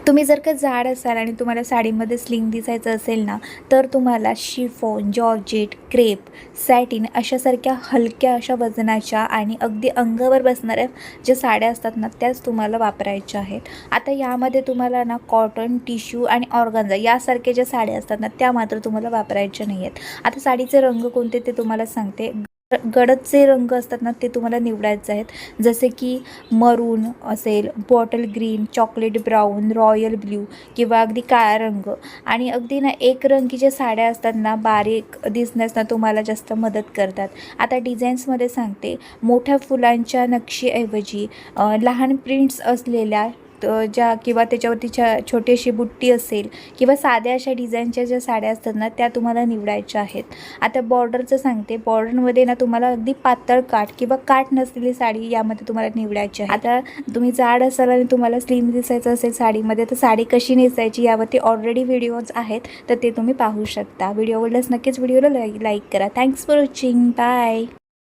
तुम्ही जर का जाड असाल आणि तुम्हाला साडीमध्ये स्लिंग दिसायचं असेल ना, तर तुम्हाला शिफॉन, जॉर्जेट, क्रेप, सॅटिन अशासारख्या हलक्या अशा वजनाच्या आणि अगदी अंगावर बसणाऱ्या ज्या साड्या असतात ना, त्याच तुम्हाला वापरायच्या आहेत. आता यामध्ये तुम्हाला ना कॉटन, टिश्यू आणि ऑर्गान्झा यासारख्या ज्या साड्या असतात ना, त्या मात्र तुम्हाला वापरायच्या नाही आहेत. आता साडीचे रंग कोणते ते तुम्हाला सांगते. गडदचे रंग असतात ना, ते तुम्हाला निवडायचे आहेत. जसे की मरून असेल, bottle green, chocolate brown, royal blue किंवा अगदी काळा रंग. आणि अगदी ना एकरंगीच्या साड्या असतात ना, बारीक दिसण्यास ना तुम्हाला जास्त मदत करतात. आता डिझाईन्समध्ये सांगते. मोठ्या फुलांच्या नक्षीऐवजी लहान प्रिंट्स असलेल्या ज्या किंवा त्याच्यावरती छोटीशी बुट्टी असेल किंवा साध्या अशा डिझाईनच्या ज्या साड्या असतात ना, त्या तुम्हाला निवडायच्या आहेत. आता बॉर्डरचं सांगते. बॉर्डरमध्ये ना तुम्हाला अगदी पातळ काठ किंवा काठ नसलेली साडी यामध्ये तुम्हाला निवडायची आहे. आता तुम्ही जाड असाल आणि तुम्हाला स्लिम दिसायचं असेल साडीमध्ये, तर साडी कशी नेसायची यावरती ऑलरेडी व्हिडिओज आहेत, तर ते तुम्ही पाहू शकता. व्हिडिओ आवडल्यास नक्कीच व्हिडिओला लाईक करा. Thanks for watching. बाय.